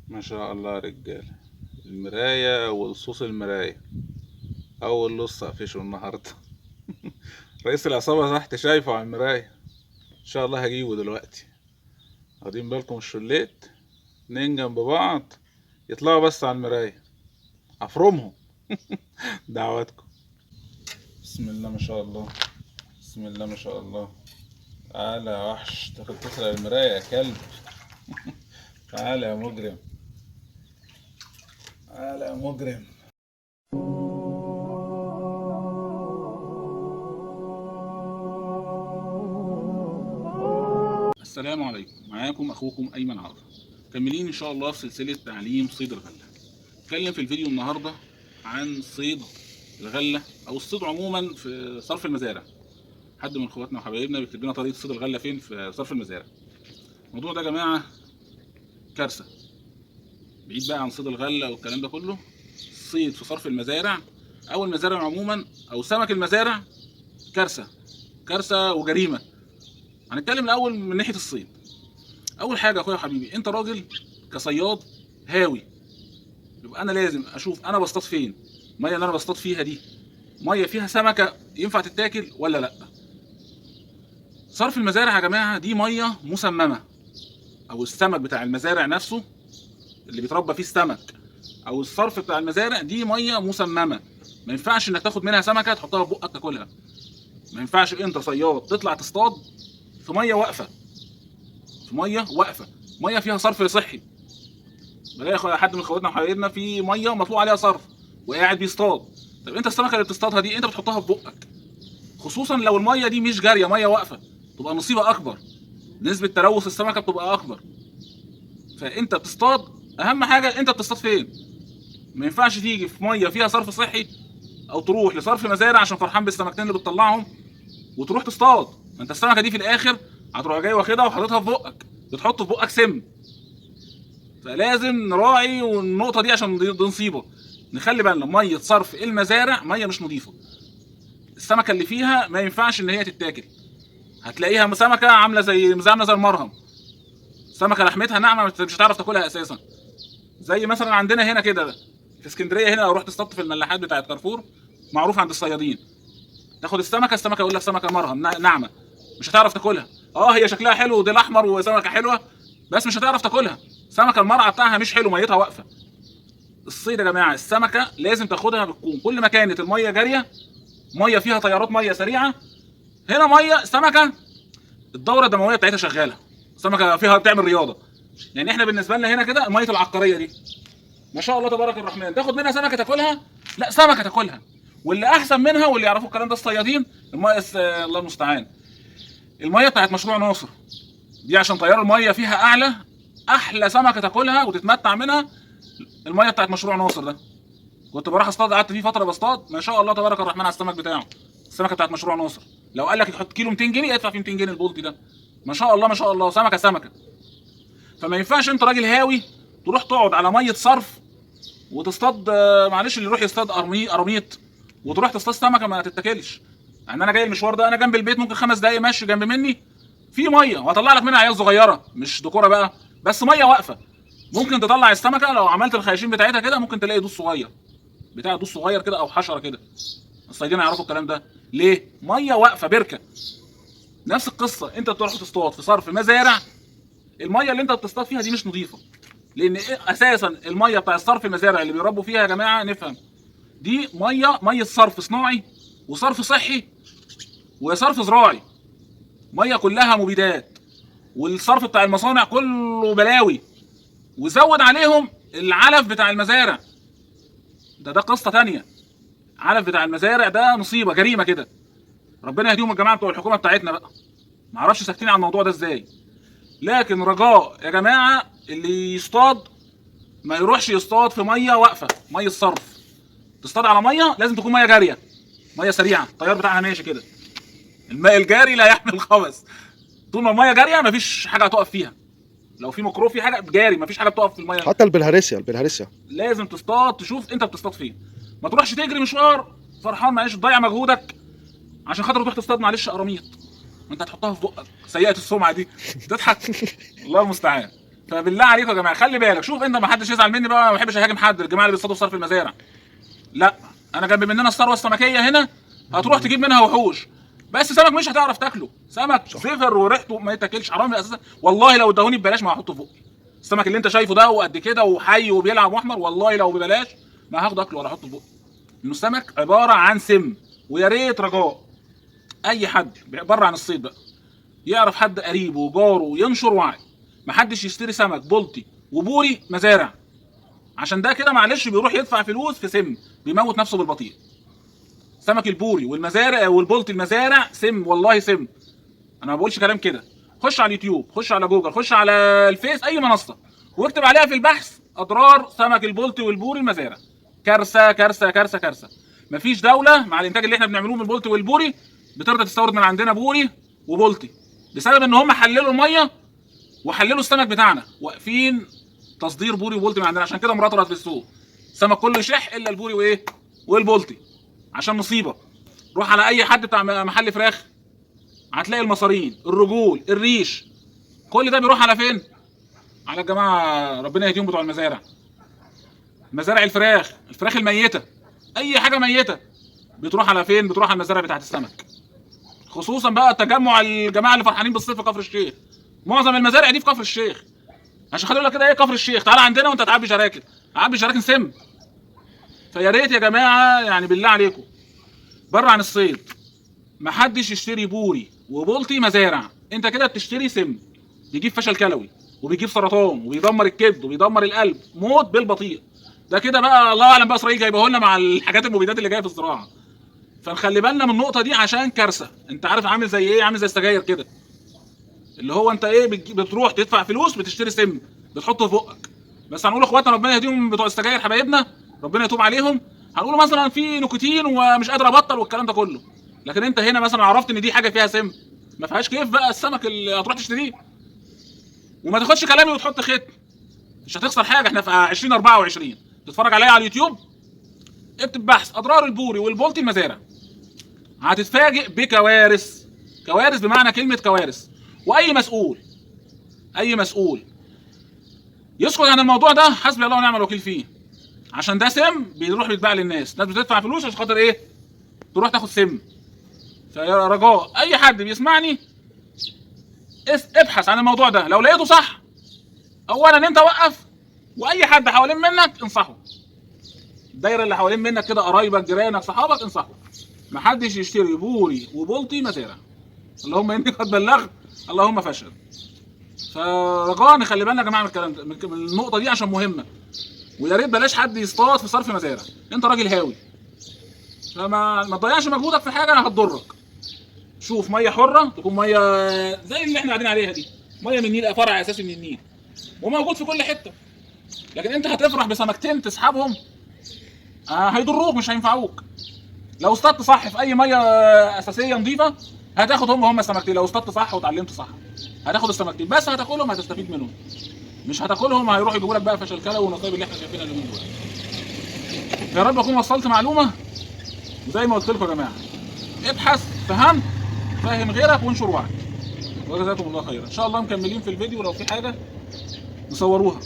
ما شاء الله يا رجاله. المرايه ولصوص المرايه اول لص اقفشه النهارده. رئيس العصابه تحت شايفه على المرايه. ان شاء الله هجيبه دلوقتي. واخدين بالكم الشليت؟ اتنين جنب بعض يطلعوا بس على المرايه افرمهم. دعواتكم. بسم الله ما شاء الله. بسم الله ما شاء الله. تعالى يا وحش تاخد تسرق المرايه يا كلب. تعالى يا مجرم. تعالى يا مجرم. السلام عليكم، معاكم اخوكم ايمن عرفة. مكملين ان شاء الله في سلسله تعليم صيد الغله. اتكلم في الفيديو النهارده عن صيد الغله او الصيد عموما في صرف المزارع. حد من اخواتنا وحبايبنا بيكتب لنا طريقه صيد الغله فين في صرف المزارع. الموضوع ده يا جماعه كارثه. بعيد بقى عن صيد الغله والكلام ده كله. الصيد في صرف المزارع او المزارع عموما او سمك المزارع كارثه. كارثه وجريمه. هنتكلم الاول من ناحيه الصيد. اول حاجه يا اخويا حبيبي، انت راجل كصياد هاوي، يبقى انا لازم اشوف انا بصطاد فين. الميه اللي انا بصطاد فيها دي ميه فيها سمكه ينفع تتاكل ولا لا. صرف المزارع يا جماعه دي ميه مسممه، او السمك بتاع المزارع نفسه اللي بيتربى فيه السمك او الصرف بتاع المزارع دي ميه مسممه. ما ينفعش انك تاخد منها سمكه تحطها في بقك تاكلها. ما ينفعش انت صياد تطلع تصطاد في ميه واقفه، في ميه واقفه، ميه فيها صرف صحي. بلاقي حد من اخواتنا وحبايبنا في ميه مطلوع عليها صرف وقاعد بيصطاد. طب انت السمكه اللي بتصطادها دي انت بتحطها في بقك، خصوصا لو الميه دي مش جاريه، ميه واقفه، تبقى مصيبه اكبر، نسبه تلوث السمكه بتبقى اكبر. فانت بتصطاد، اهم حاجه انت بتصطاد فين. ما ينفعش تيجي في ميه فيها صرف صحي او تروح لصرف مزارع عشان فرحان بالسمكتين اللي بتطلعهم وتروح تصطاد. ما انت السمكه دي في الاخر هتروح جاي واخدها وحاططها في بقك، بتحط في بقك سم. فلازم نراعي والنقطه دي عشان دي نصيبه. نخلي بالنا ميه صرف المزارع ميه مش نظيفه. السمكه اللي فيها ما ينفعش ان هي تتاكل. هتلاقيها سمكه عامله زي المرهم، سمكه لحمتها ناعمه مش هتعرف تاكلها اساسا. زي مثلا عندنا هنا كده في اسكندريه، هنا لو رحت تصطاد في الملاحات بتاعه كارفور معروف عند الصيادين، تاخد السمكه يقول لك سمكه مرهم ناعمه، مش هتعرف تاكلها. هي شكلها حلو وديل احمر وسمكه حلوه، بس مش هتعرف تاكلها. سمكه المرعى بتاعها مش حلو، ميتها واقفه. الصيد يا جماعه السمكه لازم تاخدها بالكون، كل ما كانت الميه جاريه، ميه فيها تيارات ميه سريعه. هنا ميه سمكه الدوره الدمويه بتاعتها شغاله، سمكه فيها بتعمل رياضه. يعني احنا بالنسبه لنا هنا كده ميه العقاريه دي ما شاء الله تبارك الرحمن، تاخد منها سمكه تاكلها؟ لا، سمكه تاكلها. واللي احسن منها واللي يعرفوا الكلام ده الصيادين، الميه الله المستعان، الميه بتاعت مشروع ناصر دي عشان تيار الميه فيها اعلى، احلى سمكه تاكلها وتتمتع منها الميه بتاعت مشروع ناصر ده. كنت بروح اصطاد، قعدت فيه فتره بصطاد، ما شاء الله تبارك الرحمن على السمك بتاعه. السمكه بتاعت مشروع ناصر لو قال لك تحط كيلو 200 جنيه ادفع فيه 200 جنيه البولتي ده. ما شاء الله ما شاء الله، سمكه سمكه. فما ينفعش انت راجل هاوي تروح تقعد على ميه صرف وتصطاد، معلش اللي يروح يصطاد قراميط وتروح تصطاد سمكه ما تتاكلش. يعني انا جاي المشوار ده، انا جنب البيت ممكن 5 دقايق ماشي جنب مني في ميه، وهطلع لك منها عيال صغيره مش دكوره بقى، بس ميه واقفه. ممكن تطلع السمكه لو عملت الخياشيم بتاعتها كده ممكن تلاقي دوس صغير، بتاع دوس صغير كده او حشره كده. الصيادين يعرفوا الكلام ده ليه؟ ميه واقفه بركه. نفس القصه، انت بتروح تصطاد في صرف مزارع، الميه اللي انت بتصطاد فيها دي مش نظيفه. لان اساسا الميه بتاع الصرف المزارع اللي بيربوا فيها يا جماعه نفهم، دي ميه صرف صناعي وصرف صحي وصرف زراعي، ميه كلها مبيدات. والصرف بتاع المصانع كله بلاوي، وزود عليهم العلف بتاع المزارع ده قصه تانية. علف بتاع المزارع ده مصيبه جريمه كده. ربنا يهديهم الجماعه بتوع الحكومه بتاعتنا بقى، معرفش ساكتين على الموضوع ده ازاي. لكن رجاء يا جماعه اللي يصطاد ما يروحش يصطاد في ميه واقفه، ميه صرف. تصطاد على ميه لازم تكون ميه جاريه، ميه سريعه التيار بتاعها ماشي كده. الماء الجاري لا يحمل الخبث. طول ما الميه جاريه مفيش حاجه هتقف فيها. لو في ميكروب في حاجه جاري مفيش حاجه بتقف في الميه. حتى البلهارسيا لازم تصطاد تشوف انت بتصطاد فين. ما تروحش تجري مشوار فرحان معلش تضيع مجهودك عشان خاطر تروح تصطاد قراميط، ما انت هتحطها في بقك سيئه السمعه دي تضحك. الله المستعان. فبالله عليكم يا جماعه خلي بالك. شوف انت، ما حدش يزعل مني بقى، ما بحبش اهاجم حد، الجماعه اللي بيصطادوا صرف المزارع، لا انا جنب مننا الثروه السمكيه هنا، هتروح تجيب منها وحوش، بس سمك مش هتعرف تاكله، سمك زفر وريحته ما يتاكلش، حرام اساسا والله. لو اداهوني ببلاش ما هحطه في بقي. السمك اللي انت شايفه ده وقد كده وحي وبيلعب واحمر، والله لو ببلاش ما هاخده اكله ولا احطه في بقي، انه السمك عباره عن سم. ويا ريت رجاء اي حد بره عن الصيد بقى يعرف حد قريبه وجاره ينشر وعي، محدش يشتري سمك بلطي وبوري مزارع، عشان ده كده معلش بيروح يدفع فلوس في سم، بيموت نفسه بالبطيء. سمك البوري والمزارع والبلطي المزارع سم، والله سم، انا ما بقولش كلام كده. خش على اليوتيوب، خش على جوجل، خش على الفيس، اي منصه، واكتب عليها في البحث اضرار سمك البلطي والبوري المزارع. كارثه كارثه كارثه كارثه. مفيش دوله مع الانتاج اللي احنا بنعملوه من البلطي والبوري بترضى تستورد من عندنا بوري وبلطي، بسبب ان هم حللوا الميه وحللوا السمك بتاعنا، واقفين تصدير بوري وبلطي من عندنا. عشان كده مرطرت في السوق، السمك كله شح الا البوري وايه والبلطي، عشان مصيبه. روح على اي حد بتاع محل فراخ، هتلاقي المصارين، الرجول، الريش، كل ده بيروح على فين؟ على الجماعه ربنا يهديهم بتوع المزارع. مزارع الفراخ الميته، اي حاجه ميته بتروح على فين؟ بتروح على المزارع بتاعت السمك. خصوصا بقى تجمع الجماعه اللي فرحانين بالصيف في كفر الشيخ، معظم المزارع دي في كفر الشيخ. عشان خاطر يقول لك كده ايه كفر الشيخ، تعالى عندنا وانت تعبي جراكن، عبي جراكن سم. فيا ريت يا جماعه يعني بالله عليكم بره عن الصيد محدش يشتري بوري وبلطي مزارع، انت كده بتشتري سم بيجيب فشل كلوي وبيجيب سرطان وبيدمر الكبد وبيدمر القلب، موت بالبطيء. ده كده بقى الله اعلم بقى اسرائيل جايبه لنا مع الحاجات المبيدات اللي جايه في الزراعه. فنخلي بالنا من النقطه دي عشان كارثه. انت عارف عامل زي ايه؟ عامل زي السجاير كده، اللي هو انت ايه بتروح تدفع فلوس بتشتري سم بتحطه في بقك. بس هنقول اخواتنا ربنا يهديهم بتوع السجاير حبايبنا، ربنا يتوب عليهم، هنقول مثلا في نيكوتين ومش قادر ابطل والكلام ده كله. لكن انت هنا مثلا عرفت ان دي حاجه فيها سم، ما فيهاش كيف بقى السمك اللي هتروح تشتريه. وما تاخدش كلامي وتحط ختم، مش هتخسر حاجه. احنا في 2024 تتفرج عليا على اليوتيوب، اكتب بحث اضرار البوري والبلطي المزارع، هتتفاجئ بكوارث. كوارث بمعنى كلمه كوارث. واي مسؤول، اي مسؤول يسكت عن الموضوع ده حسبي الله ونعم الوكيل فيه، عشان ده سم بيروح يتباع للناس، الناس بتدفع فلوس عشان خاطر ايه؟ تروح تاخد سم. فيا رجاء اي حد بيسمعني ابحث عن الموضوع ده، لو لقيته صح اولا انت وقف، واي حد حوالين منك انصحه، الدايره اللي حوالين منك كده قرايبك جيرانك صحابك انصحه، محدش يشتري بوري وبلطي مزارع. اللهم اني قد بلغت اللهم فشل. فرجاء نخلي بالنا يا جماعه من الكلام ده، من النقطه دي عشان مهمه. ويا ريت بلاش حد يصطاد في صرف مزارع، انت راجل هاوي، فما تضيعش مجهودك في حاجه هتضرك. شوف ميه حره، تكون ميه زي اللي احنا قاعدين عليها دي، ميه من النيل، فرع اساسي من النيل وموجود في كل حته. لكن انت هتفرح بسمكتين تسحبهم هيضروك مش هينفعوك. لو اصطدت صح في اي ميه اساسيه نظيفه هتاخد هم السمكتين، لو اصطدت صح واتعلمت صح هتاخد السمكتين، بس هتاكلهم هتستفيد منهم، مش هتاكلهم هيروحوا يجيبوا لك بقى فشل كلى والنصايب اللي احنا شايفينها اليومين دول. يا رب اكون وصلت معلومه، وزي ما قلت لكم يا جماعه ابحث، فهمت، فاهم غيرك وانشر وعي. وجزاكم الله خيرا. ان شاء الله مكملين في الفيديو، ولو في حاجه نصوروها.